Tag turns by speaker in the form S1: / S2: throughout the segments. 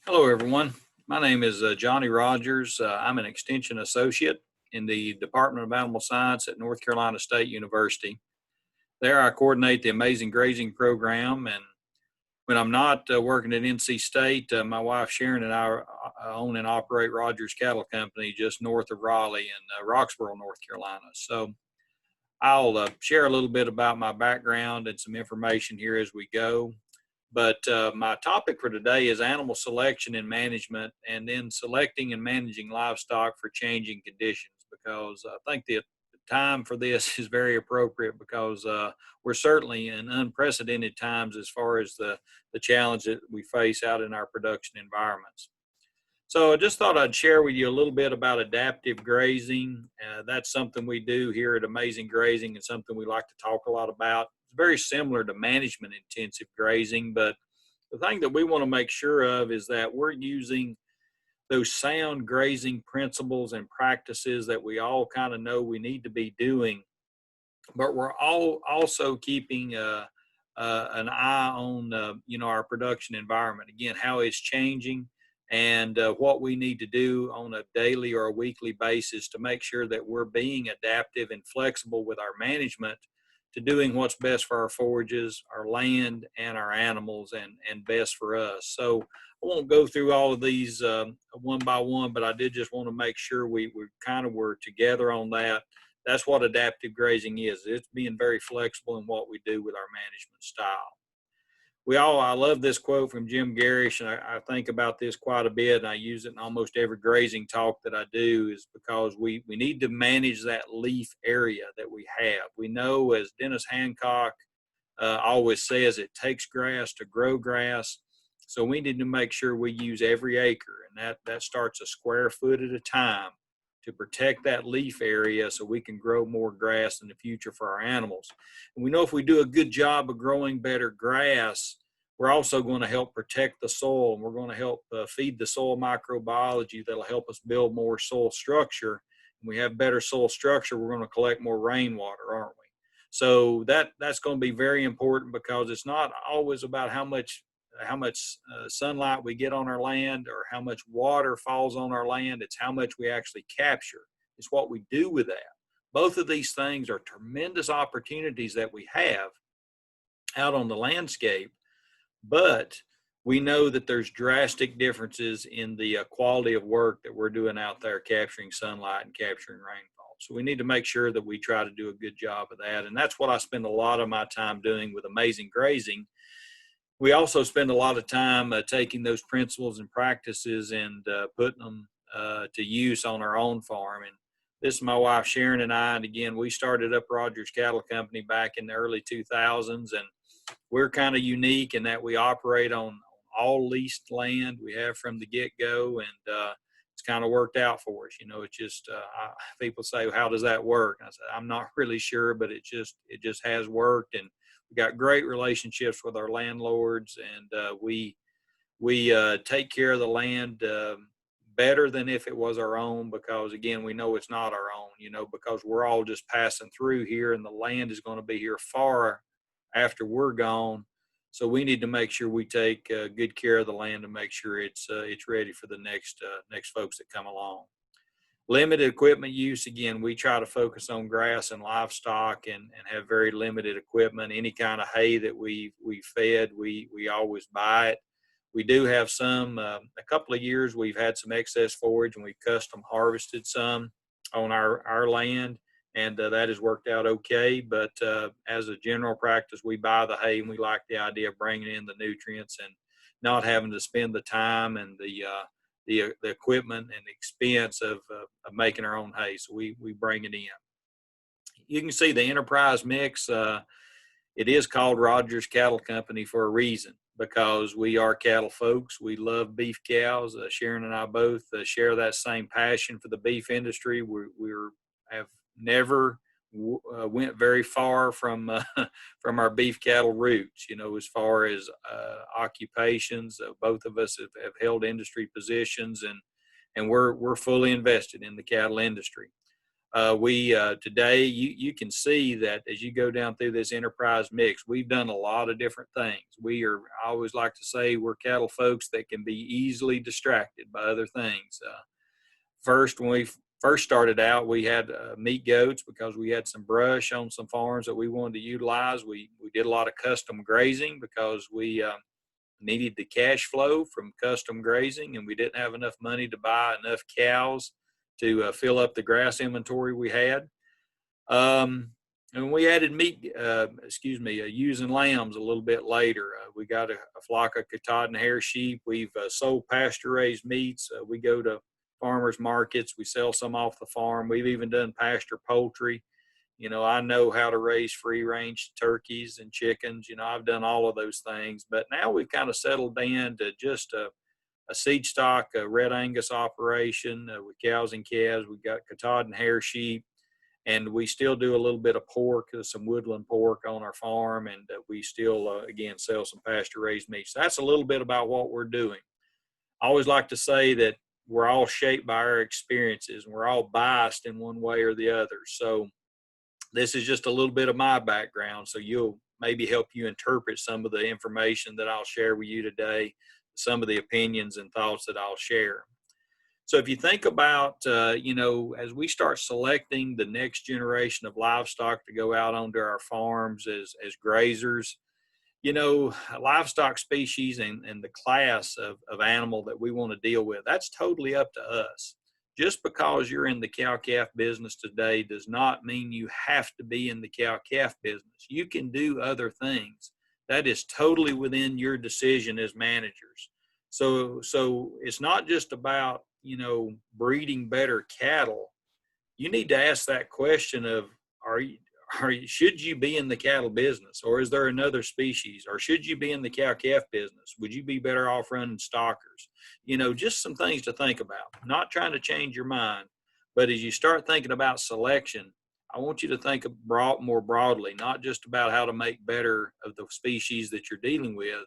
S1: Hello, everyone. My name is Johnny Rogers. I'm an Extension Associate in the Department of Animal Science at North Carolina State University. There, I coordinate the Amazing Grazing program. And when I'm not working at NC State, my wife Sharon and I own and operate Rogers Cattle Company just north of Raleigh in Roxboro, North Carolina. So I'll share a little bit about my background and some information here as we go. But my topic for today is animal selection and management, and then selecting and managing livestock for changing conditions, because I think the time for this is very appropriate because we're certainly in unprecedented times as far as the challenge that we face out in our production environments. So I just thought I'd share with you a little bit about adaptive grazing. That's something we do here at Amazing Grazing and something we like to talk a lot about. It's very similar to management intensive grazing, but the thing that we want to make sure of is that we're using those sound grazing principles and practices that we all kind of know we need to be doing, but we're all also keeping an eye on our production environment, again, how it's changing, and what we need to do on a daily or a weekly basis to make sure that we're being adaptive and flexible with our management to doing what's best for our forages, our land, and our animals, and best for us. So I won't go through all of these one by one, but I did just want to make sure we kind of were together on that. That's what adaptive grazing is. It's being very flexible in what we do with our management style. I love this quote from Jim Garish, and I think about this quite a bit, and I use it in almost every grazing talk that I do, is because we need to manage that leaf area that we have. We know, as Dennis Hancock always says, it takes grass to grow grass. So we need to make sure we use every acre, and that starts a square foot at a time to protect that leaf area so we can grow more grass in the future for our animals. And we know if we do a good job of growing better grass, we're also going to help protect the soil, and we're going to help feed the soil microbiology that'll help us build more soil structure. When we have better soil structure, we're going to collect more rainwater, aren't we? So that's going to be very important, because it's not always about how much sunlight we get on our land or how much water falls on our land. It's how much we actually capture. It's what we do with that. Both of these things are tremendous opportunities that we have out on the landscape, but we know that there's drastic differences in the quality of work that we're doing out there capturing sunlight and capturing rainfall. So we need to make sure that we try to do a good job of that. And that's what I spend a lot of my time doing with Amazing Grazing. We also spend a lot of time taking those principles and practices and putting them to use on our own farm. And this is my wife Sharon and I. And again, we started up Rogers Cattle Company back in the early 2000s, and we're kind of unique in that we operate on all leased land we have from the get-go, and it's kind of worked out for us. It's just people say, well, how does that work? And I said, I'm not really sure, but it just has worked. And we got great relationships with our landlords, and we take care of the land better than if it was our own, because again, we know it's not our own, because we're all just passing through here, and the land is going to be here far after we're gone. So we need to make sure we take good care of the land and make sure it's ready for the next folks that come along. Limited equipment use, again, we try to focus on grass and livestock, and have very limited equipment. Any kind of hay that we fed, we always buy it. We do have some, a couple of years we've had some excess forage, and we've custom harvested some on our land, and that has worked out okay. But as a general practice, we buy the hay, and we like the idea of bringing in the nutrients and not having to spend the time and the equipment and the expense of making our own hay. So we bring it in. You can see the enterprise mix. It is called Rogers Cattle Company for a reason, because we are cattle folks. We love beef cows. Sharon and I both share that same passion for the beef industry. We have never went very far from our beef cattle roots, as far as occupations. Both of us have held industry positions, and we're fully invested in the cattle industry. Today, you can see that as you go down through this enterprise mix, we've done a lot of different things. I always like to say we're cattle folks that can be easily distracted by other things. First, when we first started out, we had meat goats because we had some brush on some farms that we wanted to utilize. We did a lot of custom grazing because we needed the cash flow from custom grazing, and we didn't have enough money to buy enough cows to fill up the grass inventory we had. And we added ewes and lambs a little bit later. We got a flock of Katahdin and hair sheep. We've sold pasture-raised meats. We go to farmers markets. We sell some off the farm. We've even done pasture poultry. You know, I know how to raise free-range turkeys and chickens. You know, I've done all of those things. But now we've kind of settled down to just a Seedstock, a Red Angus operation with cows and calves. We've got Katahdin hair sheep, and we still do a little bit of pork, some woodland pork on our farm, and we still, again, sell some pasture-raised meat. So that's a little bit about what we're doing. I always like to say that we're all shaped by our experiences, and we're all biased in one way or the other. So this is just a little bit of my background, so you'll maybe help you interpret some of the information that I'll share with you today, some of the opinions and thoughts that I'll share. So if you think about, as we start selecting the next generation of livestock to go out onto our farms as grazers, you know, livestock species and the class of animal that we want to deal with, that's totally up to us. Just because you're in the cow-calf business today does not mean you have to be in the cow-calf business. You can do other things. That is totally within your decision as managers. So it's not just about, you know, breeding better cattle. You need to ask that question of, should you be in the cattle business, or is there another species, or should you be in the cow-calf business? Would you be better off running stockers? You know, just some things to think about. I'm not trying to change your mind, but as you start thinking about selection, I want you to think more broadly, not just about how to make better of the species that you're dealing with,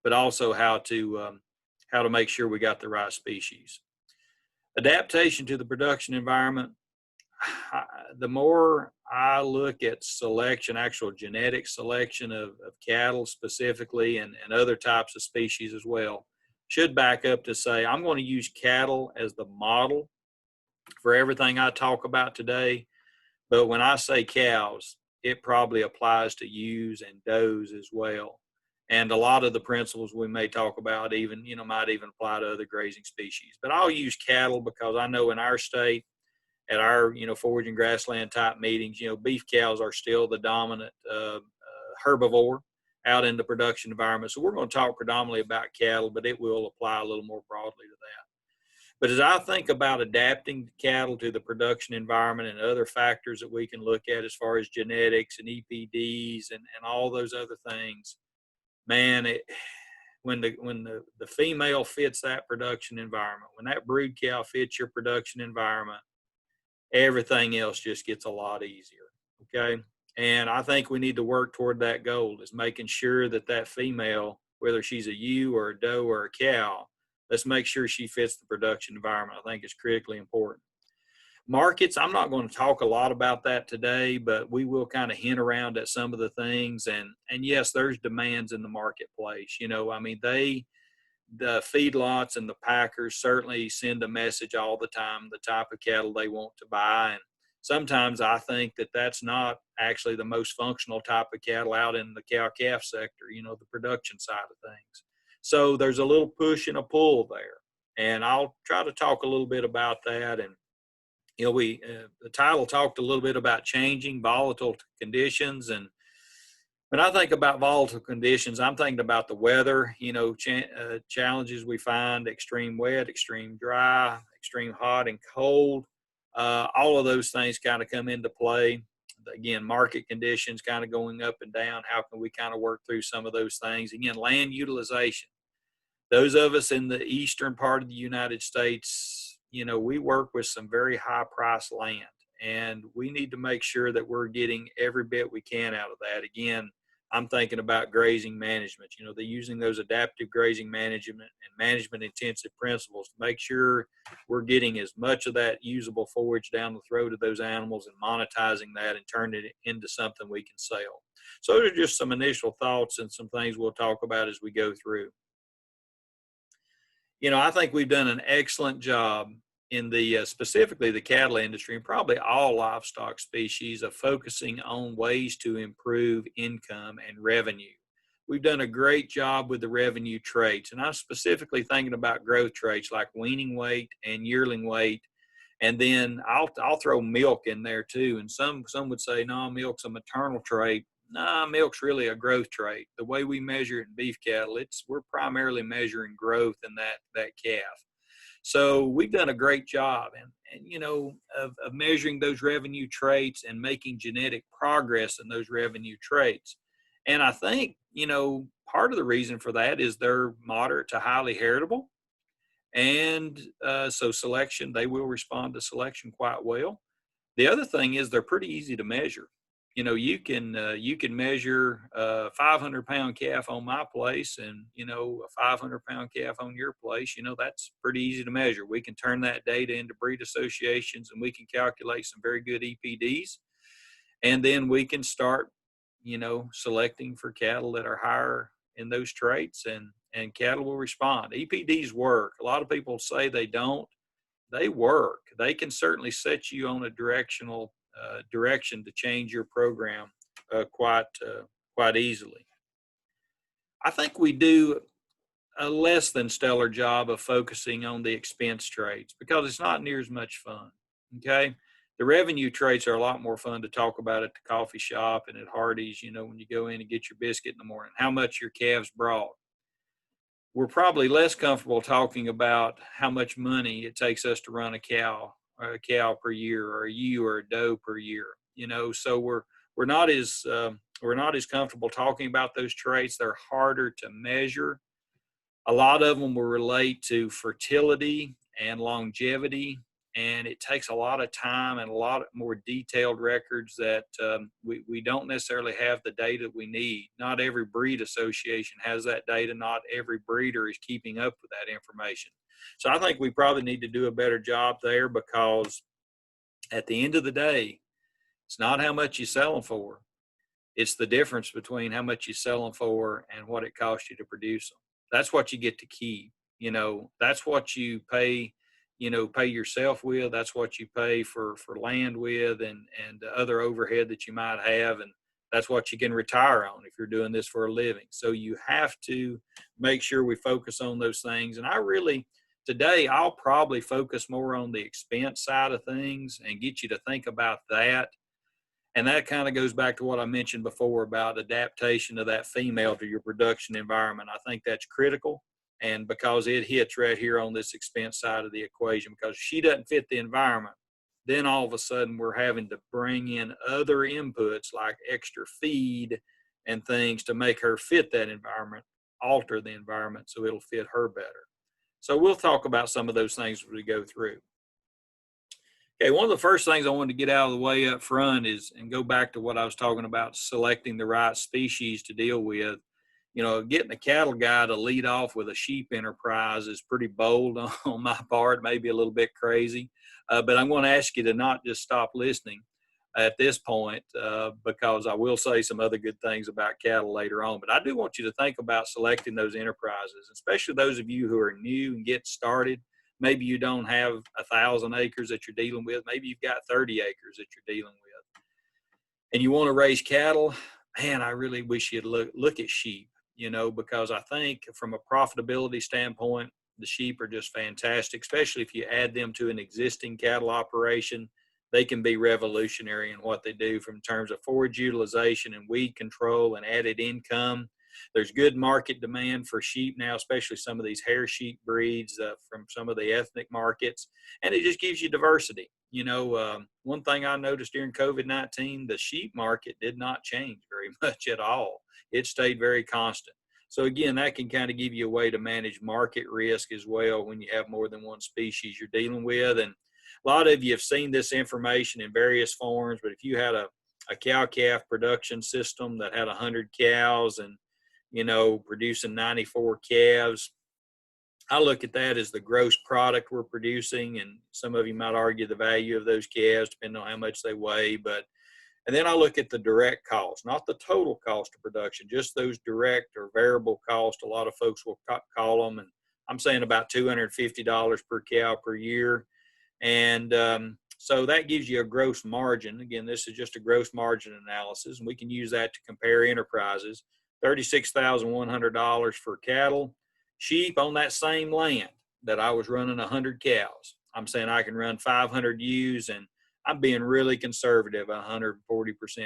S1: but also how to make sure we got the right species. Adaptation to the production environment. The more I look at selection, actual genetic selection of cattle specifically, and other types of species as well, should back up to say I'm going to use cattle as the model for everything I talk about today. But when I say cows, it probably applies to ewes and does as well. And a lot of the principles we may talk about even, you know, might even apply to other grazing species. But I'll use cattle because I know in our state, at our, you know, forage and grassland type meetings, you know, beef cows are still the dominant herbivore out in the production environment. So we're going to talk predominantly about cattle, but it will apply a little more broadly to that. But as I think about adapting cattle to the production environment and other factors that we can look at as far as genetics and EPDs and all those other things, man, when the female fits that production environment, when that brood cow fits your production environment, everything else just gets a lot easier, okay? And I think we need to work toward that goal, is making sure that that female, whether she's a ewe or a doe or a cow, let's make sure she fits the production environment. I think it's critically important. Markets, I'm not going to talk a lot about that today, but we will kind of hint around at some of the things. And yes, there's demands in the marketplace. You know, I mean, the feedlots and the packers certainly send a message all the time, the type of cattle they want to buy. And sometimes I think that that's not actually the most functional type of cattle out in the cow-calf sector, you know, the production side of things. So there's a little push and a pull there. And I'll try to talk a little bit about that. And, you know, the title talked a little bit about changing volatile conditions. And when I think about volatile conditions, I'm thinking about the weather, you know, challenges we find: extreme wet, extreme dry, extreme hot and cold. All of those things kind of come into play. Again, market conditions kind of going up and down. How can we kind of work through some of those things? Again, land utilization. Those of us in the eastern part of the United States, you know, we work with some very high priced land, and we need to make sure that we're getting every bit we can out of that. Again, I'm thinking about grazing management. You know, they're using those adaptive grazing management and management intensive principles to make sure we're getting as much of that usable forage down the throat of those animals and monetizing that and turning it into something we can sell. So those are just some initial thoughts and some things we'll talk about as we go through. You know, I think we've done an excellent job in the specifically the cattle industry and probably all livestock species of focusing on ways to improve income and revenue. We've done a great job with the revenue traits, and I'm specifically thinking about growth traits like weaning weight and yearling weight. And then I'll throw milk in there too. And some would say, no, milk's a maternal trait. No, milk's really a growth trait. The way we measure it in beef cattle, we're primarily measuring growth in that calf. So we've done a great job and you know, of measuring those revenue traits and making genetic progress in those revenue traits. And I think, you know, part of the reason for that is they're moderate to highly heritable. And so selection, they will respond to selection quite well. The other thing is they're pretty easy to measure. You know, you can measure a 500-pound calf on my place and, you know, a 500-pound calf on your place. You know, that's pretty easy to measure. We can turn that data into breed associations and we can calculate some very good EPDs. And then we can start, you know, selecting for cattle that are higher in those traits and cattle will respond. EPDs work. A lot of people say they don't. They work. They can certainly set you on a direction to change your program quite easily. I think we do a less than stellar job of focusing on the expense traits because it's not near as much fun. Okay, the revenue traits are a lot more fun to talk about at the coffee shop and at Hardee's. You know, when you go in and get your biscuit in the morning, how much your calves brought. We're probably less comfortable talking about how much money it takes us to run a cow per year or a ewe or a doe per year. You know, so we're not as comfortable talking about those traits. They're harder to measure. A lot of them will relate to fertility and longevity, and it takes a lot of time and a lot more detailed records that we don't necessarily have the data we need. Not every breed association has that data. Not every breeder is keeping up with that information. So I think we probably need to do a better job there because at the end of the day, it's not how much you sell them for. It's the difference between how much you sell them for and what it costs you to produce them. That's what you get to keep. You know, that's what you pay yourself with. That's what you pay for land with and other overhead that you might have. And that's what you can retire on if you're doing this for a living. So you have to make sure we focus on those things. And today, I'll probably focus more on the expense side of things and get you to think about that. And that kind of goes back to what I mentioned before about adaptation of that female to your production environment. I think that's critical. And because it hits right here on this expense side of the equation, because she doesn't fit the environment, then all of a sudden we're having to bring in other inputs like extra feed and things to make her fit that environment, alter the environment so it'll fit her better. So we'll talk about some of those things as we go through. Okay, one of the first things I wanted to get out of the way up front is, and go back to what I was talking about, selecting the right species to deal with. You know, getting a cattle guy to lead off with a sheep enterprise is pretty bold on my part, maybe a little bit crazy. But I'm going to ask you to not just stop listening at this point because I will say some other good things about cattle later on. But I do want you to think about selecting those enterprises, especially those of you who are new and get started. Maybe you don't have 1,000 acres that you're dealing with. Maybe you've got 30 acres that you're dealing with. And you want to raise cattle. Man, I really wish you'd look at sheep, you know, because I think from a profitability standpoint, the sheep are just fantastic, especially if you add them to an existing cattle operation. They can be revolutionary in what they do from terms of forage utilization and weed control and added income. There's good market demand for sheep now, especially some of these hair sheep breeds from some of the ethnic markets. And it just gives you diversity. You know, one thing I noticed during COVID-19, the sheep market did not change very much at all. It stayed very constant. So again, that can kind of give you a way to manage market risk as well when you have more than one species you're dealing with. And a lot of you have seen this information in various forms, but if you had a a cow-calf production system that had 100 cows and, you know, producing 94 calves. I look at that as the gross product we're producing, and some of you might argue the value of those calves depending on how much they weigh, but and then I look at the direct cost, not the total cost of production, just those direct or variable costs. A lot of folks will call them, and I'm saying about $250 per cow per year. And so that gives you a gross margin. Again, this is just a gross margin analysis, and we can use that to compare enterprises. $36,100 for cattle. Sheep on that same land that I was running 100 cows. I'm saying I can run 500 ewes, and I'm being really conservative, 140%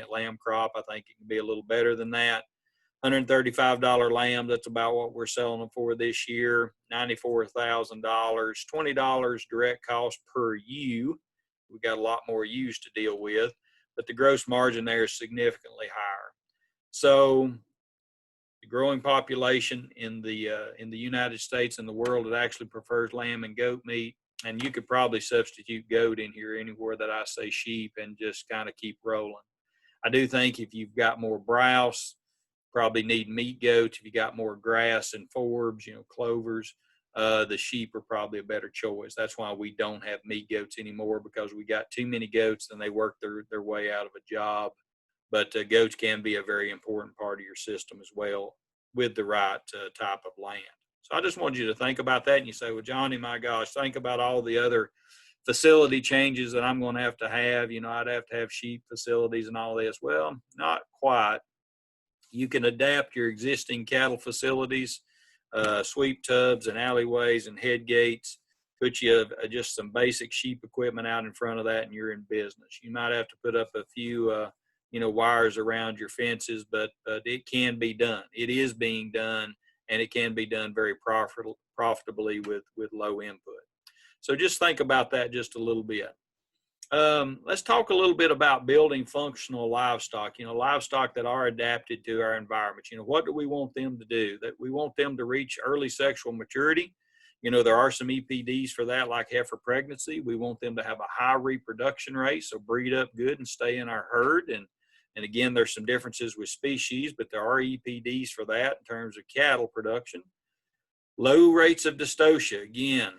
S1: lamb crop. I think it can be a little better than that. $135 lamb, that's about what we're selling them for this year. $94,000, $20 direct cost per ewe. We've got a lot more ewes to deal with, but the gross margin there is significantly higher. So the growing population in the United States and the world that actually prefers lamb and goat meat, and you could probably substitute goat in here anywhere that I say sheep and just kind of keep rolling. I do think if you've got more browse, probably need meat goats. If you got more grass and forbs, you know, clovers, the sheep are probably a better choice. That's why we don't have meat goats anymore, because we got too many goats and they work their way out of a job. But goats can be a very important part of your system as well with the right type of land. So I just wanted you to think about that. And you say, well, Johnny, my gosh, think about all the other facility changes that I'm going to have. You know, I'd have to have sheep facilities and all this. Well, not quite. You can adapt your existing cattle facilities, sweep tubs and alleyways and head gates, put you just some basic sheep equipment out in front of that, and you're in business. You might have to put up a few, you know, wires around your fences, but it can be done. It is being done, and it can be done very profitably with low input. So just think about that just a little bit. Let's talk a little bit about building functional livestock, you know, livestock that are adapted to our environment. You know, what do we want them to do? That we want them to reach early sexual maturity. You know, there are some EPDs for that, like heifer pregnancy. We want them to have a high reproduction rate, so breed up good and stay in our herd. And again, there's some differences with species, but there are EPDs for that in terms of cattle production. Low rates of dystocia. Again,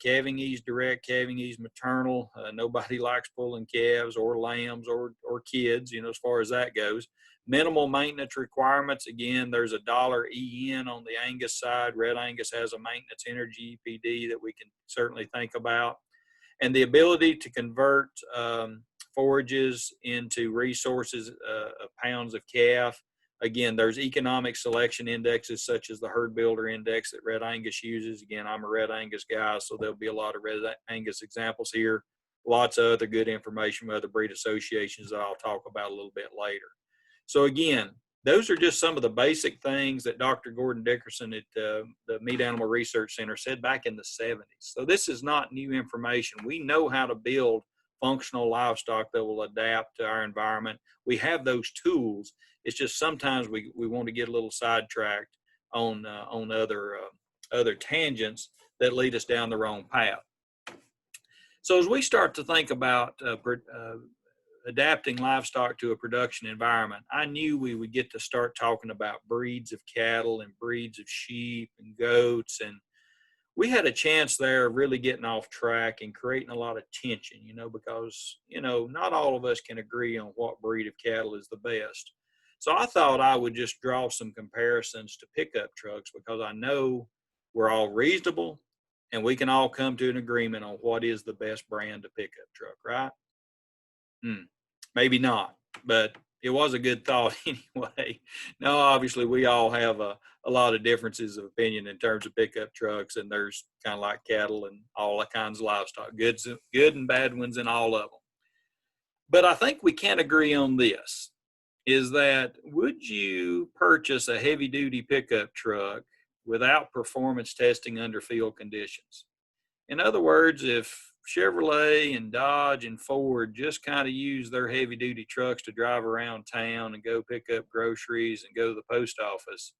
S1: calving ease direct, calving ease maternal. Nobody likes pulling calves or lambs or kids, you know, as far as that goes. Minimal maintenance requirements. Again, there's a $1 EN on the Angus side. Red Angus has a maintenance energy EPD that we can certainly think about. And the ability to convert forages into resources of pounds of calf. Again, there's economic selection indexes such as the herd builder index that Red Angus uses. Again, I'm a Red Angus guy, so there'll be a lot of Red Angus examples here. Lots of other good information from other breed associations that I'll talk about a little bit later. So again, those are just some of the basic things that Dr. Gordon Dickerson at the Meat Animal Research Center said back in the 70s. So this is not new information. We know how to build functional livestock that will adapt to our environment. We have those tools. It's just sometimes we want to get a little sidetracked on other tangents that lead us down the wrong path. So as we start to think about adapting livestock to a production environment, I knew we would get to start talking about breeds of cattle and breeds of sheep and goats, and we had a chance there of really getting off track and creating a lot of tension, you know, because, you know, not all of us can agree on what breed of cattle is the best. So I thought I would just draw some comparisons to pickup trucks, because I know we're all reasonable and we can all come to an agreement on what is the best brand of pickup truck, right? Maybe not, but it was a good thought anyway. Now, obviously, we all have a lot of differences of opinion in terms of pickup trucks, and there's kind of like cattle and all kinds of livestock, good and bad ones in all of them. But I think we can agree on this, is that would you purchase a heavy-duty pickup truck without performance testing under field conditions? In other words, if Chevrolet and Dodge and Ford just kind of use their heavy-duty trucks to drive around town and go pick up groceries and go to the post office,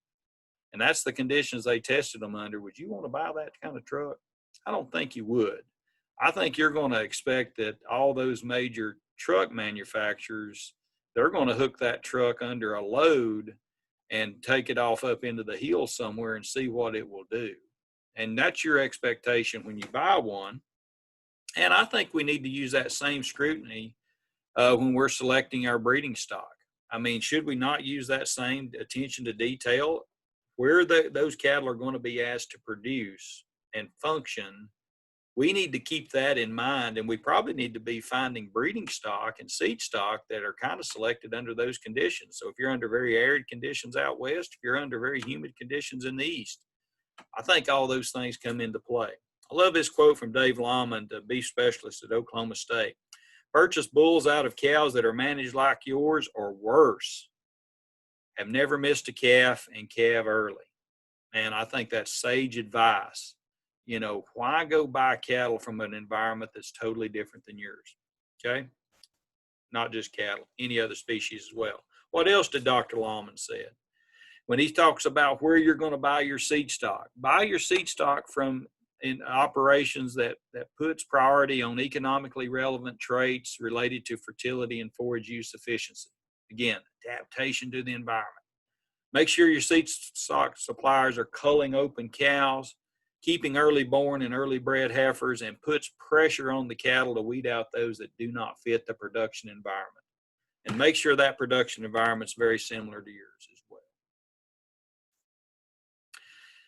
S1: and that's the conditions they tested them under, would you want to buy that kind of truck? I don't think you would. I think you're going to expect that all those major truck manufacturers they're going to hook that truck under a load and take it off up into the hill somewhere and see what it will do. And that's your expectation when you buy one. And I think we need to use that same scrutiny when we're selecting our breeding stock. I mean, should we not use that same attention to detail? Where those cattle are going to be asked to produce and function, we need to keep that in mind, and we probably need to be finding breeding stock and seed stock that are kind of selected under those conditions. So if you're under very arid conditions out west, if you're under very humid conditions in the east, I think all those things come into play. I love this quote from Dave Lawman, the beef specialist at Oklahoma State. Purchase bulls out of cows that are managed like yours or worse. Have never missed a calf and calve early. And I think that's sage advice. You know, why go buy cattle from an environment that's totally different than yours? Okay? Not just cattle, any other species as well. What else did Dr. Lawman say? When he talks about where you're going to buy your seed stock, buy your seed stock from in operations that puts priority on economically relevant traits related to fertility and forage use efficiency. Again, adaptation to the environment. Make sure your seed stock suppliers are culling open cows, keeping early born and early bred heifers, and puts pressure on the cattle to weed out those that do not fit the production environment. And make sure that production environment is very similar to yours as well.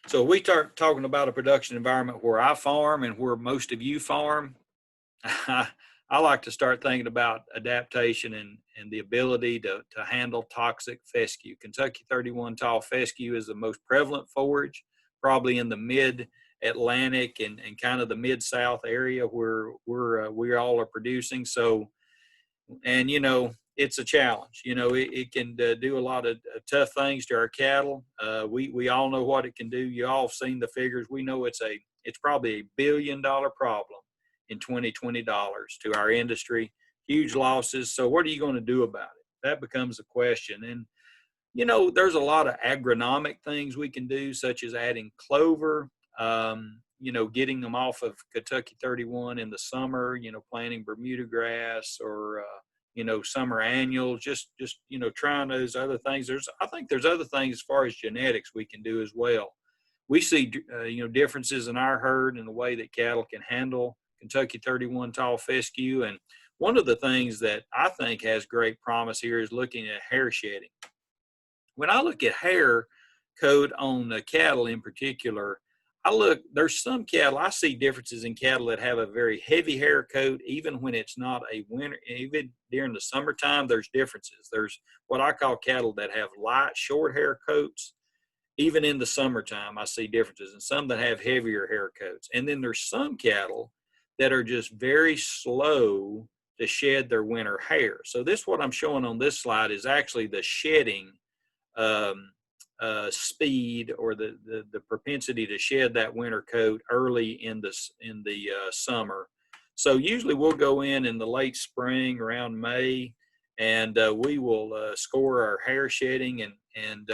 S1: So we start talking about a production environment where I farm and where most of you farm. I like to start thinking about adaptation and the ability to handle toxic fescue. Kentucky 31 tall fescue is the most prevalent forage, probably in the mid-Atlantic and kind of the mid-South area where we all are producing. So, and you know, it's a challenge. You know, it can do a lot of tough things to our cattle. We all know what it can do. You all have seen the figures. We know it's probably $1 billion problem in 2020 to our industry. Huge losses. So what are you going to do about it? That becomes a question. And you know, there's a lot of agronomic things we can do, such as adding clover. You know, getting them off of Kentucky 31 in the summer. You know, planting Bermuda grass or you know, summer annuals, just, you know, trying those other things. I think there's other things as far as genetics we can do as well. We see, you know, differences in our herd and the way that cattle can handle Kentucky 31 tall fescue. And one of the things that I think has great promise here is looking at hair shedding. When I look at hair coat on cattle in particular, there's some cattle, I see differences in cattle that have a very heavy hair coat, even when it's not a winter, even during the summertime, there's differences. There's what I call cattle that have light, short hair coats. Even in the summertime, I see differences, and some that have heavier hair coats. And then there's some cattle that are just very slow to shed their winter hair. So what I'm showing on this slide is actually the shedding speed or the propensity to shed that winter coat early in the summer. So usually we'll go in the late spring around May, and we will score our hair shedding, and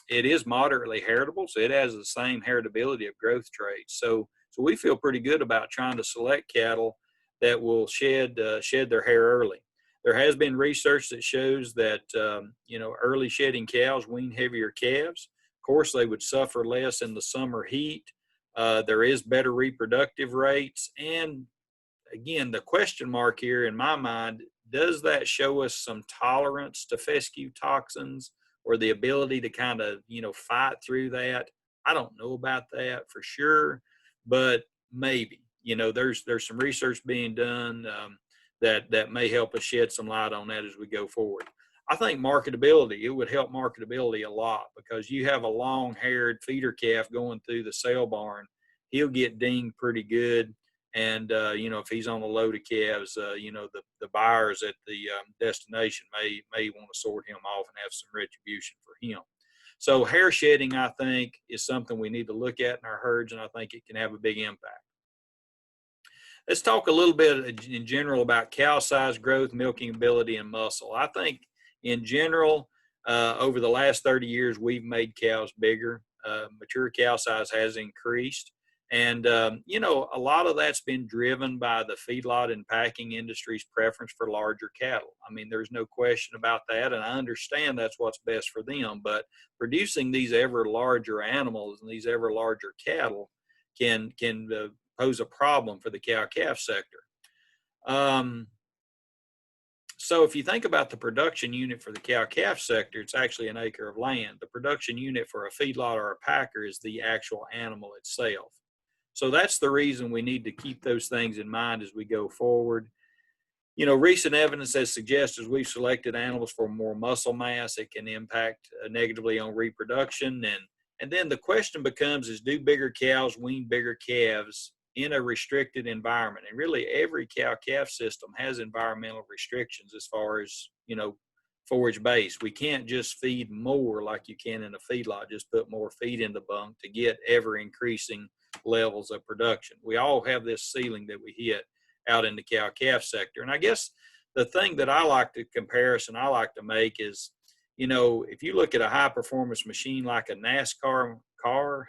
S1: it is moderately heritable, so it has the same heritability of growth traits. So we feel pretty good about trying to select cattle that will shed their hair early. There has been research that shows that, you know, early shedding cows wean heavier calves. Of course, they would suffer less in the summer heat. There is better reproductive rates. And again, the question mark here in my mind, does that show us some tolerance to fescue toxins or the ability to kind of, you know, fight through that? I don't know about that for sure, but maybe. You know, there's some research being done that may help us shed some light on that as we go forward. I think marketability, it would help marketability a lot, because you have a long-haired feeder calf going through the sale barn, he'll get dinged pretty good. And, you know, if he's on a load of calves, you know, the buyers at the destination may want to sort him off and have some retribution for him. So hair shedding, I think, is something we need to look at in our herds, and I think it can have a big impact. Let's talk a little bit in general about cow size, growth, milking ability, and muscle. I think in general, over the last 30 years, we've made cows bigger. Mature cow size has increased. And, you know, a lot of that's been driven by the feedlot and packing industry's preference for larger cattle. I mean, there's no question about that. And I understand that's what's best for them. But producing these ever larger animals and these ever larger cattle can pose a problem for the cow-calf sector. So if you think about the production unit for the cow-calf sector, it's actually an acre of land. The production unit for a feedlot or a packer is the actual animal itself. So that's the reason we need to keep those things in mind as we go forward. You know, recent evidence has suggested as we've selected animals for more muscle mass, it can impact negatively on reproduction. And then the question becomes is, do bigger cows wean bigger calves in a restricted environment? And really every cow-calf system has environmental restrictions as far as, you know, forage base. We can't just feed more like you can in a feedlot, just put more feed in the bunk to get ever increasing levels of production. We all have this ceiling that we hit out in the cow-calf sector. And I guess the thing that I like to comparison I like to make is, you know, if you look at a high performance machine like a NASCAR car,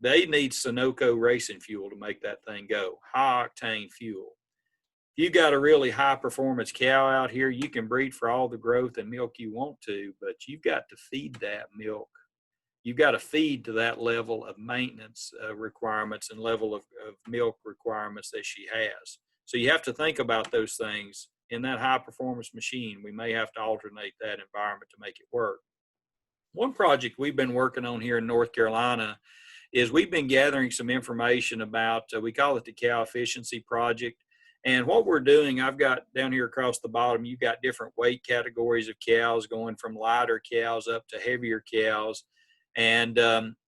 S1: they need Sunoco racing fuel to make that thing go, high octane fuel. If you got a really high performance cow out here, you can breed for all the growth and milk you want to, but you've got to feed that milk. You've got to feed to that level of maintenance requirements and level of milk requirements that she has. So you have to think about those things. In that high performance machine, we may have to alternate that environment to make it work. One project we've been working on here in North Carolina is we've been gathering some information about, we call it the Cow Efficiency Project. And what we're doing, I've got down here across the bottom, you've got different weight categories of cows going from lighter cows up to heavier cows. And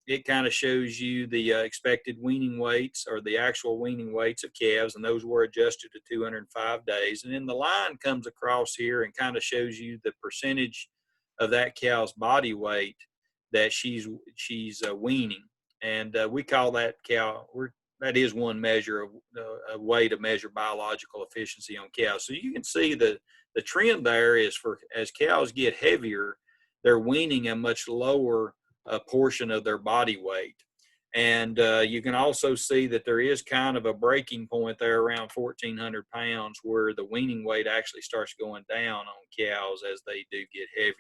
S1: it kind of shows you the expected weaning weights or the actual weaning weights of calves, and those were adjusted to 205 days. And then the line comes across here and kind of shows you the percentage of that cow's body weight that she's weaning. And we call that cow, that is one measure of a way to measure biological efficiency on cows. So you can see the trend there is for as cows get heavier, they're weaning a much lower portion of their body weight. And you can also see that there is kind of a breaking point there around 1,400 pounds where the weaning weight actually starts going down on cows as they do get heavier.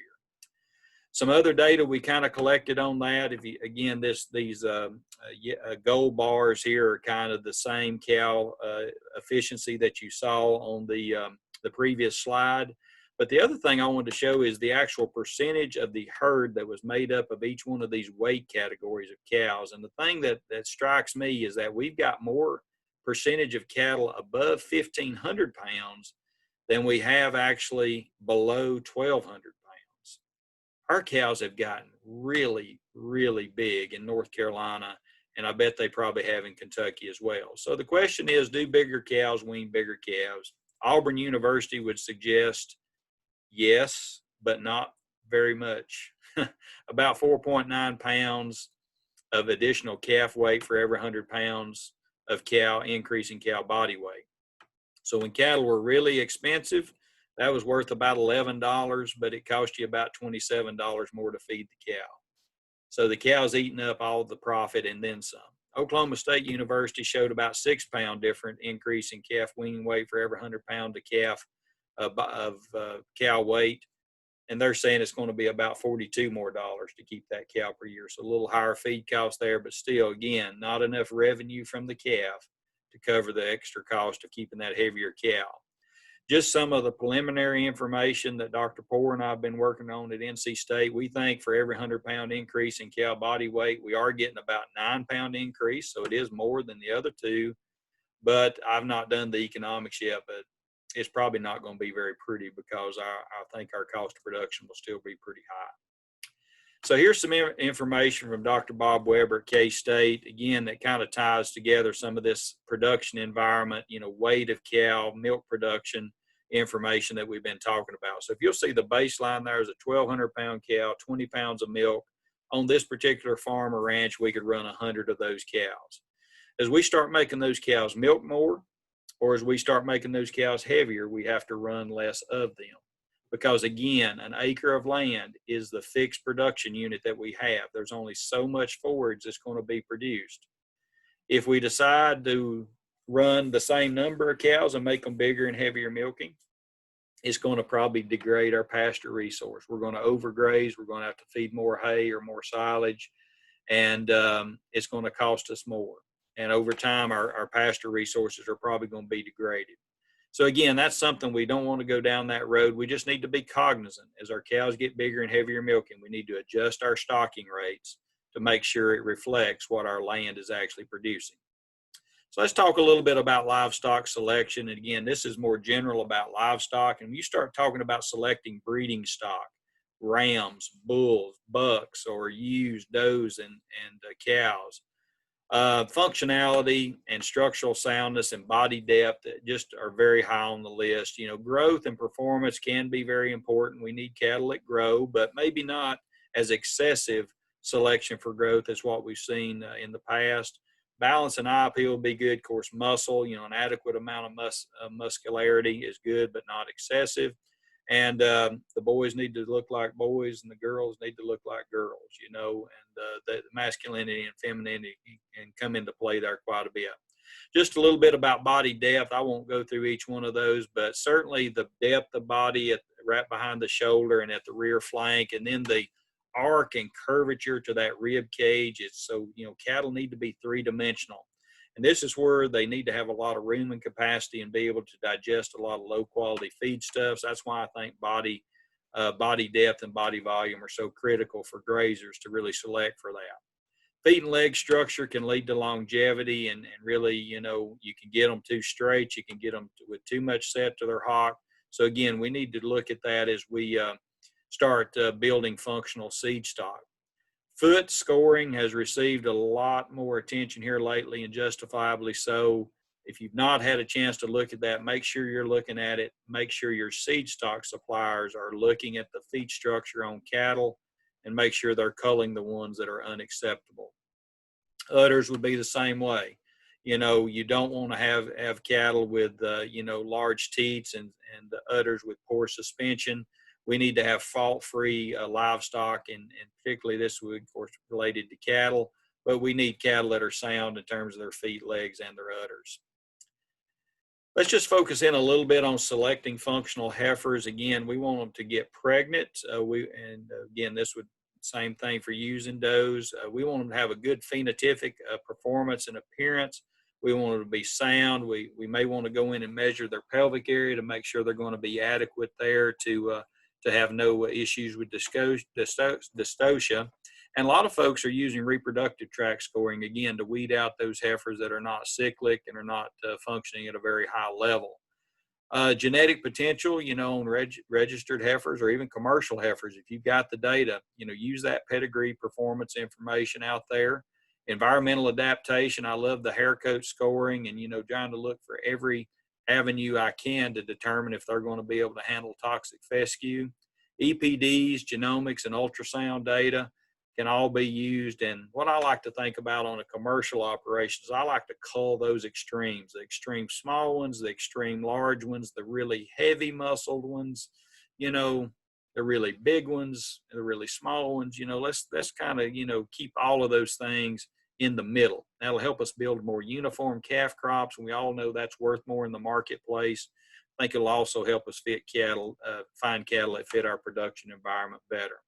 S1: Some other data we kind of collected on that. If you, again, these gold bars here are kind of the same cow efficiency that you saw on the previous slide. But the other thing I wanted to show is the actual percentage of the herd that was made up of each one of these weight categories of cows. And the thing that strikes me is that we've got more percentage of cattle above 1,500 pounds than we have actually below 1,200 pounds. Our cows have gotten really, really big in North Carolina, and I bet they probably have in Kentucky as well. So the question is, do bigger cows wean bigger calves? Auburn University would suggest yes, but not very much. About 4.9 pounds of additional calf weight for every 100 pounds of cow increase in cow body weight. So when cattle were really expensive, that was worth about $11, but it cost you about $27 more to feed the cow. So the cow's eating up all the profit and then some. Oklahoma State University showed about 6 pound different increase in calf weaning weight for every 100 pound of calf of cow weight, and they're saying it's going to be about $42 more to keep that cow per year. So a little higher feed cost there, but still, again, not enough revenue from the calf to cover the extra cost of keeping that heavier cow. Just some of the preliminary information that Dr. Poore and I have been working on at NC State. We think for every 100 pound increase in cow body weight, we are getting about 9 pound increase. So it is more than the other two, but I've not done the economics yet, but it's probably not going to be very pretty because I think our cost of production will still be pretty high. So here's some information from Dr. Bob Weber at K-State, again, that kind of ties together some of this production environment, you know, weight of cow, milk production information that we've been talking about. So if you'll see the baseline there is a 1,200 pound cow, 20 pounds of milk. On this particular farm or ranch, we could run 100 of those cows. As we start making those cows milk more, or as we start making those cows heavier, we have to run less of them. because again, an acre of land is the fixed production unit that we have. There's only so much forage that's going to be produced. If we decide to run the same number of cows and make them bigger and heavier milking, it's going to probably degrade our pasture resource. We're going to overgraze. We're going to have to feed more hay or more silage, and it's going to cost us more. And over time, our pasture resources are probably going to be degraded. So again, that's something we don't want to go down that road. We just need to be cognizant as our cows get bigger and heavier milking. We need to adjust our stocking rates to make sure it reflects what our land is actually producing. So let's talk a little bit about livestock selection. And again, this is more general about livestock. And when you start talking about selecting breeding stock, rams, bulls, bucks, or ewes, does, and cows, functionality and structural soundness and body depth just are very high on the list. You know, growth and performance can be very important. We need cattle that grow, but maybe not as excessive selection for growth as what we've seen in the past. Balance and eye appeal will be good. Of course, muscle, you know, an adequate amount of muscularity is good, but not excessive. And the boys need to look like boys, and the girls need to look like girls, you know, and the masculinity and femininity can come into play there quite a bit. Just a little bit about body depth. I won't go through each one of those, but certainly the depth of body right behind the shoulder and at the rear flank, and then the arc and curvature to that rib cage. It's so, you know, cattle need to be three-dimensional. And this is where they need to have a lot of room and capacity and be able to digest a lot of low-quality feedstuffs. That's why I think body depth and body volume are so critical for graziers to really select for that. Feet and leg structure can lead to longevity, and really, you know, you can get them too straight. You can get them with too much set to their hock. So again, we need to look at that as we start building functional seed stock. Foot scoring has received a lot more attention here lately, and justifiably so. If you've not had a chance to look at that, make sure you're looking at it. Make sure your seed stock suppliers are looking at the feet structure on cattle, and make sure they're culling the ones that are unacceptable. Udders would be the same way. You know, you don't want to have cattle with, you know, large teats and udders with poor suspension. We need to have fault-free livestock, and particularly this would, of course, related to cattle, but we need cattle that are sound in terms of their feet, legs, and their udders. Let's just focus in a little bit on selecting functional heifers. Again, we want them to get pregnant. Again, this would same thing for ewes and does. We want them to have a good phenotypic performance and appearance. We want them to be sound. We may want to go in and measure their pelvic area to make sure they're going to be adequate there to have no issues with dystocia. And a lot of folks are using reproductive tract scoring, again, to weed out those heifers that are not cyclic and are not functioning at a very high level. Genetic potential, you know, on registered heifers or even commercial heifers, if you've got the data, you know, use that pedigree performance information out there. Environmental adaptation, I love the hair coat scoring, and, you know, trying to look for every avenue I can to determine if they're going to be able to handle toxic fescue. EPDs, genomics, and ultrasound data can all be used. And what I like to think about on a commercial operation is I like to cull those extremes, the extreme small ones, the extreme large ones, the really heavy muscled ones, you know, the really big ones, the really small ones. You know, let's kind of, you know, keep all of those things in the middle. That'll help us build more uniform calf crops, and we all know that's worth more in the marketplace. I think it'll also help us fit cattle, find cattle that fit our production environment better.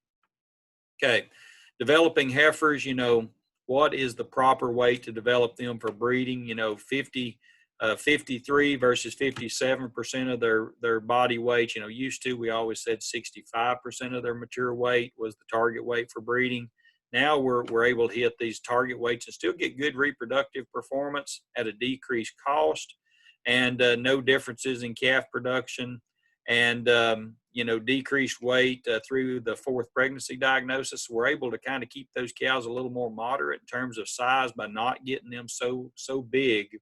S1: Okay, developing heifers, you know, what is the proper way to develop them for breeding? You know, 53 versus 57% of their body weight. You know, used to, we always said 65% of their mature weight was the target weight for breeding. Now we're able to hit these target weights and still get good reproductive performance at a decreased cost, and no differences in calf production, and you know, decreased weight through the fourth pregnancy diagnosis. We're able to kind of keep those cows a little more moderate in terms of size by not getting them so big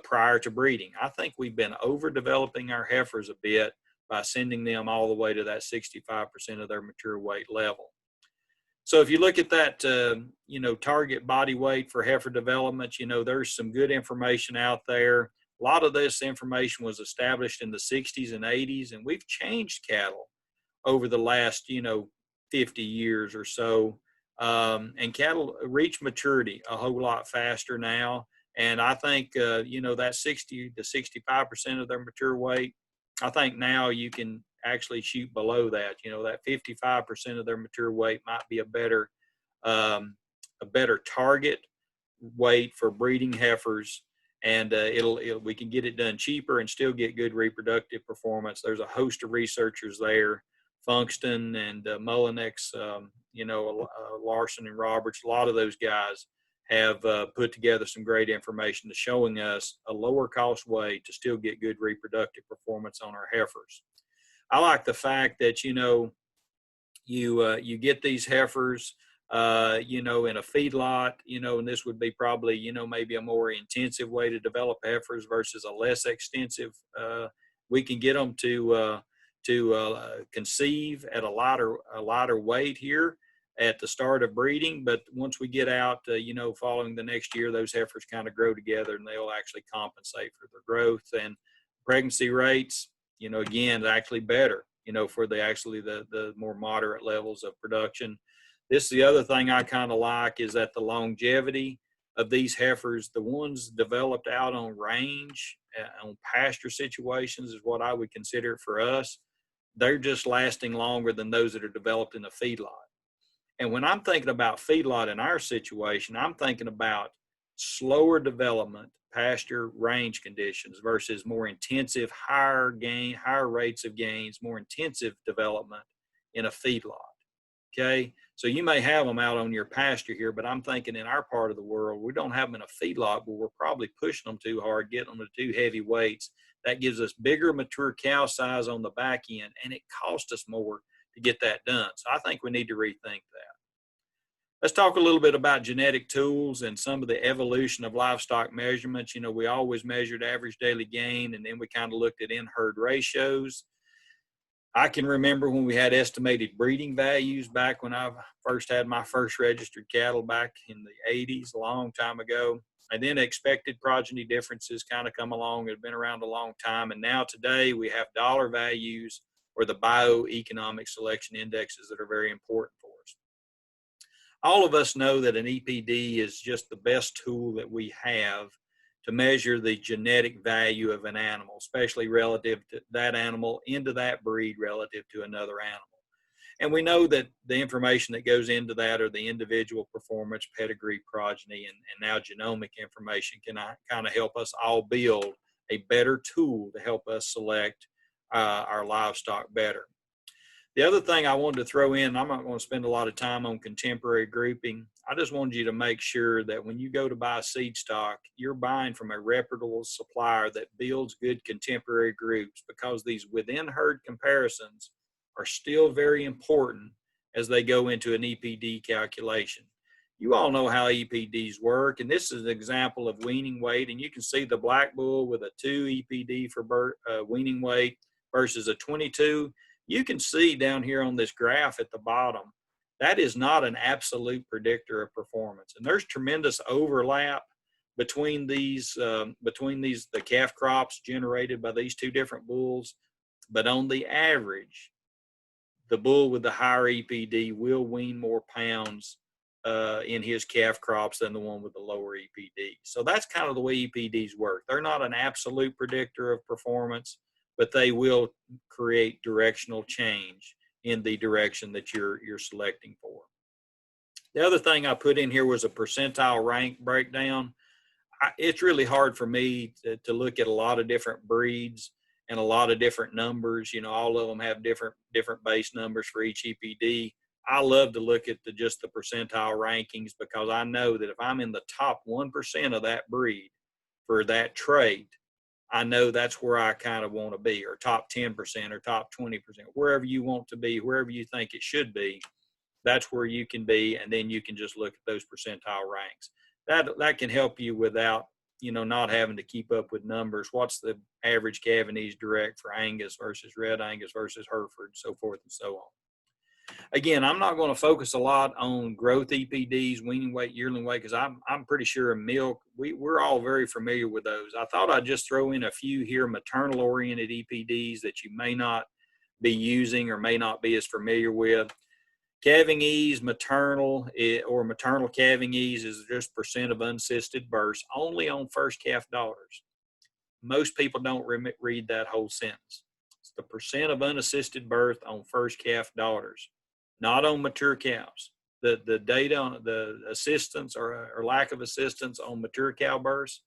S1: prior to breeding. I think we've been overdeveloping our heifers a bit by sending them all the way to that 65% of their mature weight level. So if you look at that, you know, target body weight for heifer development, you know, there's some good information out there. A lot of this information was established in the 60s and 80s, and we've changed cattle over the last, 50 years or so. And cattle reach maturity a whole lot faster now. And I think, that 60 to 65% of their mature weight, I think now you can actually shoot below that. That 55% of their mature weight might be a better target weight for breeding heifers, and we can get it done cheaper and still get good reproductive performance. There's a host of researchers there, Funkston and Mullinex, Larson and Roberts. A lot of those guys have put together some great information to showing us a lower cost way to still get good reproductive performance on our heifers. I like the fact that, you get these heifers, in a feedlot, and this would be probably, maybe a more intensive way to develop heifers versus a less extensive. We can get them to conceive at a lighter weight here at the start of breeding, but once we get out, following the next year, those heifers kind of grow together and they'll actually compensate for their growth. And pregnancy rates, again, actually better, for the more moderate levels of production. This is the other thing I kind of like, is that the longevity of these heifers, the ones developed out on range, on pasture situations, is what I would consider it for us. They're just lasting longer than those that are developed in a feedlot. And when I'm thinking about feedlot in our situation, I'm thinking about slower development, pasture range conditions versus more intensive, higher rates of gains, more intensive development in a feedlot. Okay, so you may have them out on your pasture here, but I'm thinking in our part of the world, we don't have them in a feedlot, but we're probably pushing them too hard, getting them to too heavy weights. That gives us bigger mature cow size on the back end, and it costs us more to get that done. So I think we need to rethink that. Let's talk a little bit about genetic tools and some of the evolution of livestock measurements. We always measured average daily gain, and then we kind of looked at in-herd ratios. I can remember when we had estimated breeding values back when I first had my first registered cattle back in the 80s, a long time ago. And then expected progeny differences kind of come along. It's been around a long time. And now today we have dollar values, or the bioeconomic selection indexes, that are very important for us. All of us know that an EPD is just the best tool that we have to measure the genetic value of an animal, especially relative to that animal into that breed relative to another animal. And we know that the information that goes into that are the individual performance, pedigree, progeny, and now genomic information can kind of help us all build a better tool to help us select our livestock better. The other thing I wanted to throw in, I'm not going to spend a lot of time on contemporary grouping. I just wanted you to make sure that when you go to buy seed stock, you're buying from a reputable supplier that builds good contemporary groups, because these within herd comparisons are still very important as they go into an EPD calculation. You all know how EPDs work, and this is an example of weaning weight, and you can see the black bull with a 2 EPD for weaning weight versus a 22. You can see down here on this graph at the bottom, that is not an absolute predictor of performance. And there's tremendous overlap between the calf crops generated by these two different bulls. But on the average, the bull with the higher EPD will wean more pounds in his calf crops than the one with the lower EPD. So that's kind of the way EPDs work. They're not an absolute predictor of performance, but they will create directional change in the direction that you're selecting for. The other thing I put in here was a percentile rank breakdown. It's really hard for me to look at a lot of different breeds and a lot of different numbers. All of them have different base numbers for each EPD. I love to look at just the percentile rankings, because I know that if I'm in the top 1% of that breed for that trait, I know that's where I kind of want to be, or top 10% or top 20%, wherever you want to be, wherever you think it should be, that's where you can be. And then you can just look at those percentile ranks. That can help you without, not having to keep up with numbers. What's the average calving age direct for Angus versus Red Angus versus Hereford, so forth and so on. Again, I'm not going to focus a lot on growth EPDs, weaning weight, yearling weight, because I'm pretty sure in milk, we're all very familiar with those. I thought I'd just throw in a few here, maternal-oriented EPDs that you may not be using or may not be as familiar with. Calving ease, maternal or maternal calving ease is just percent of unassisted births only on first calf daughters. Most people don't read that whole sentence. It's the percent of unassisted birth on first calf daughters, not on mature cows. The data on the assistance or lack of assistance on mature cow births,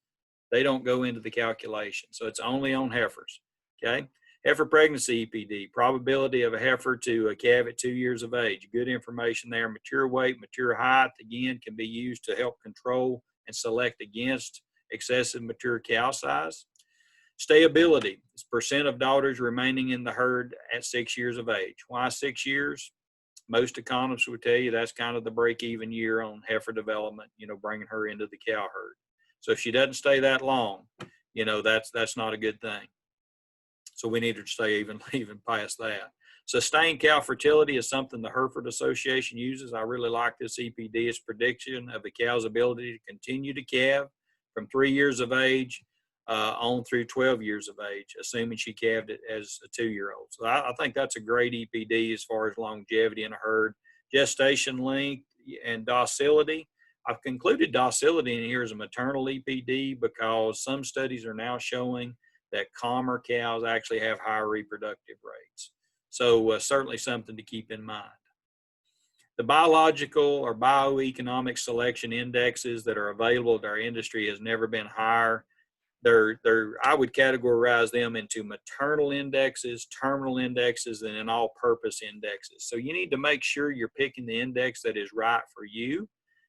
S1: they don't go into the calculation. So it's only on heifers, okay? Heifer pregnancy EPD, probability of a heifer to a calf at 2 years of age. Good information there. Mature weight, mature height, again, can be used to help control and select against excessive mature cow size. Stayability is percent of daughters remaining in the herd at 6 years of age. Why 6 years? Most economists would tell you that's kind of the break-even year on heifer development, bringing her into the cow herd. So if she doesn't stay that long, that's not a good thing. So we need her to stay even past that. Sustained cow fertility is something the Hereford Association uses. I really like this EPD. It's prediction of the cow's ability to continue to calve from 3 years of age on through 12 years of age, assuming she calved it as a 2-year-old. So I think that's a great EPD as far as longevity in a herd. Gestation length and docility. I've concluded docility in here as a maternal EPD because some studies are now showing that calmer cows actually have higher reproductive rates. So certainly something to keep in mind. The biological or bioeconomic selection indexes that are available to our industry has never been higher. I would categorize them into maternal indexes, terminal indexes, and then all-purpose indexes. So you need to make sure you're picking the index that is right for you.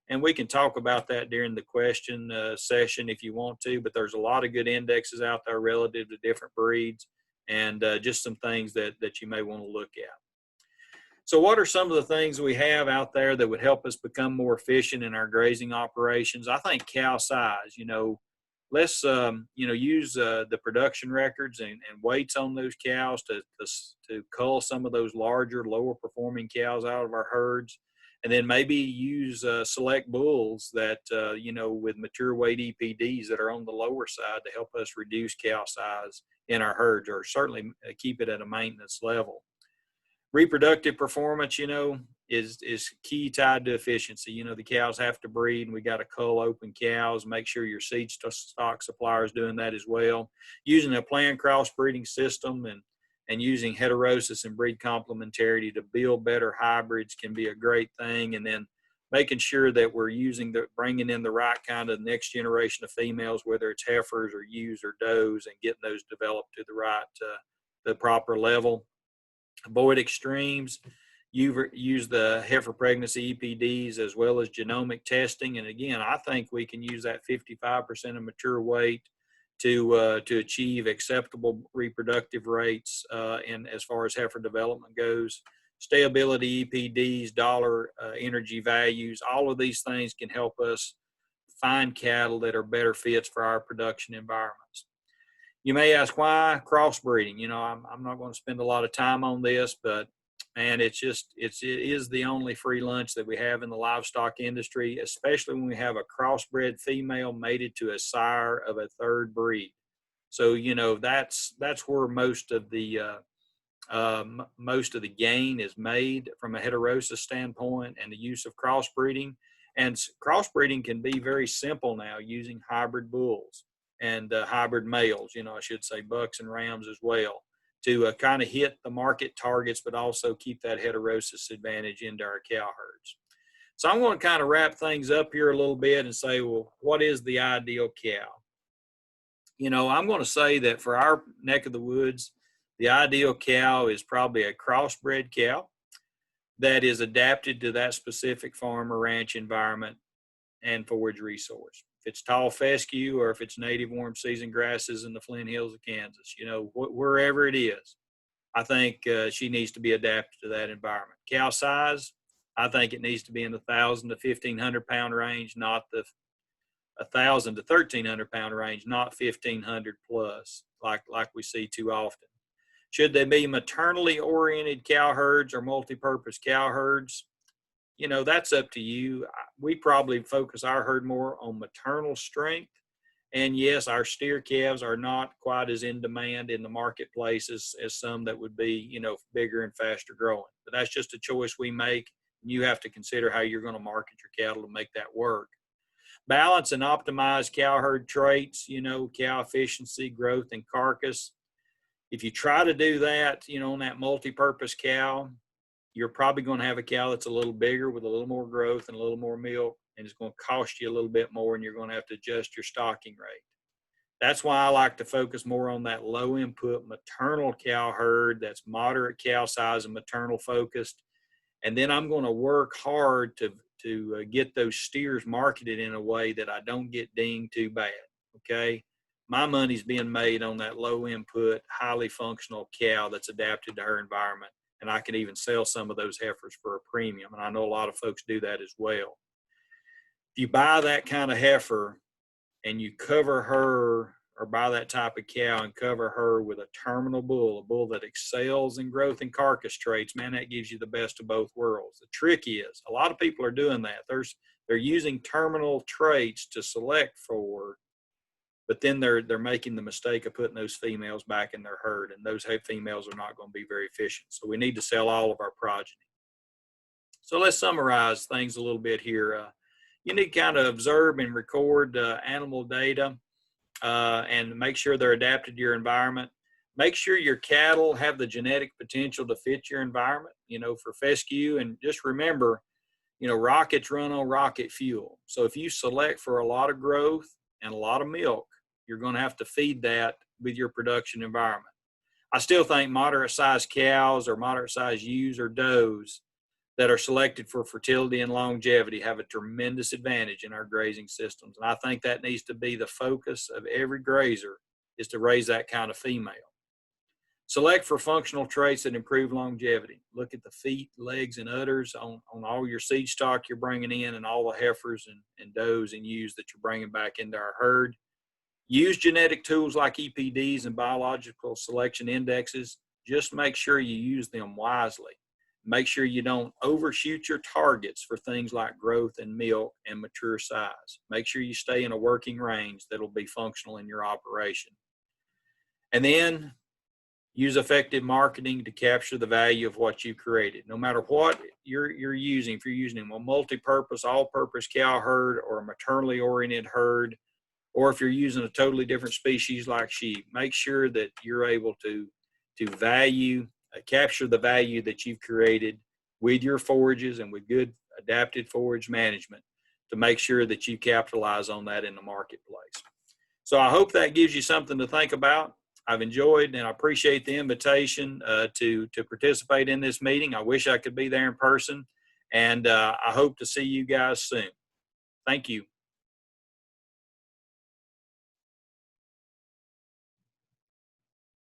S1: And we can talk about that during the question session if you want to, but there's a lot of good indexes out there relative to different breeds and just some things that you may want to look at. So what are some of the things we have out there that would help us become more efficient in our grazing operations? I think cow size, let's use the production records and weights on those cows to cull some of those larger, lower performing cows out of our herds. And then maybe use select bulls that, with mature weight EPDs that are on the lower side to help us reduce cow size in our herds, or certainly keep it at a maintenance level. Reproductive performance, is key tied to efficiency. The cows have to breed, and we got to cull open cows, make sure your Seedstock supplier is doing that as well. Using a planned crossbreeding system and using heterosis and breed complementarity to build better hybrids can be a great thing. And then making sure that we're bringing in the right kind of next generation of females, whether it's heifers or ewes or does, and getting those developed to the proper level. Avoid extremes. Use the heifer pregnancy EPDs as well as genomic testing. And again, I think we can use that 55% of mature weight to achieve acceptable reproductive rates and as far as heifer development goes. Stayability EPDs, dollar energy values, all of these things can help us find cattle that are better fits for our production environments. You may ask why crossbreeding. I'm not going to spend a lot of time on this, but man, it is the only free lunch that we have in the livestock industry, especially when we have a crossbred female mated to a sire of a third breed. So that's where most of the gain is made from a heterosis standpoint, and the use of crossbreeding. And crossbreeding can be very simple now using hybrid bulls and hybrid males. I should say bucks and rams as well, to kind of hit the market targets, but also keep that heterosis advantage into our cow herds. So I'm going to kind of wrap things up here a little bit and say, well, what is the ideal cow? I'm going to say that for our neck of the woods, the ideal cow is probably a crossbred cow that is adapted to that specific farm or ranch environment and forage resource. If it's tall fescue or if it's native warm season grasses in the Flint Hills of Kansas, wherever it is, I think she needs to be adapted to that environment. Cow size, I think it needs to be in the 1,000 to 1,500 pound range, not the 1,000 to 1,300 pound range, not 1,500 plus like we see too often. Should they be maternally oriented cow herds or multi-purpose cow herds? That's up to you. We probably focus our herd more on maternal strength And yes, our steer calves are not quite as in demand in the marketplace as some that would be, you know, bigger and faster growing. But that's just a choice we make. And you have to consider how you're going to market your cattle to make that work. Balance and optimize cow herd traits, you know, cow efficiency, growth, and carcass. If you try to do that, you know, on that multi-purpose cow, you're probably going to have a cow that's a little bigger with a little more growth and a little more milk, and it's going to cost you a little bit more, and you're going to have to adjust your stocking rate. That's why I like to focus more on that low input maternal cow herd that's moderate cow size and maternal focused. And then I'm going to work hard to get those steers marketed in a way that I don't get dinged too bad. Okay. My money's being made on that low input, highly functional cow that's adapted to her environment. And I can even sell some of those heifers for a premium. And I know a lot of folks do that as well. If you buy that kind of heifer and you cover her, or buy that type of cow and cover her with a terminal bull, a bull that excels in growth and carcass traits, man, that gives you the best of both worlds. The trick is, a lot of people are doing that. They're using terminal traits to select for, but then they're making the mistake of putting those females back in their herd, and those females are not going to be very efficient. So we need to sell all of our progeny. So let's summarize things a little bit here. You need to kind of observe and record animal data and make sure they're adapted to your environment. Make sure your cattle have the genetic potential to fit your environment, you know, for fescue. And just remember, you know, rockets run on rocket fuel. So if you select for a lot of growth and a lot of milk, you're going to have to feed that with your production environment. I still think moderate sized cows or moderate sized ewes or does that are selected for fertility and longevity have a tremendous advantage in our grazing systems. And I think that needs to be the focus of every grazer, is to raise that kind of female. Select for functional traits that improve longevity. Look at the feet, legs, and udders on all your seed stock you're bringing in, and all the heifers and does and ewes that you're bringing back into our herd. Use genetic tools like EPDs and biological selection indexes. Just make sure you use them wisely. Make sure you don't overshoot your targets for things like growth and milk and mature size. Make sure you stay in a working range that'll be functional in your operation. And then use effective marketing to capture the value of what you created. No matter what you're using, if you're using a multi-purpose, all-purpose cow herd or a maternally oriented herd, or if you're using a totally different species like sheep, make sure that you're able to capture the value that you've created with your forages and with good adapted forage management to make sure that you capitalize on that in the marketplace. So I hope that gives you something to think about. I've enjoyed and I appreciate the invitation to participate in this meeting. I wish I could be there in person, and I hope to see you guys soon. Thank you.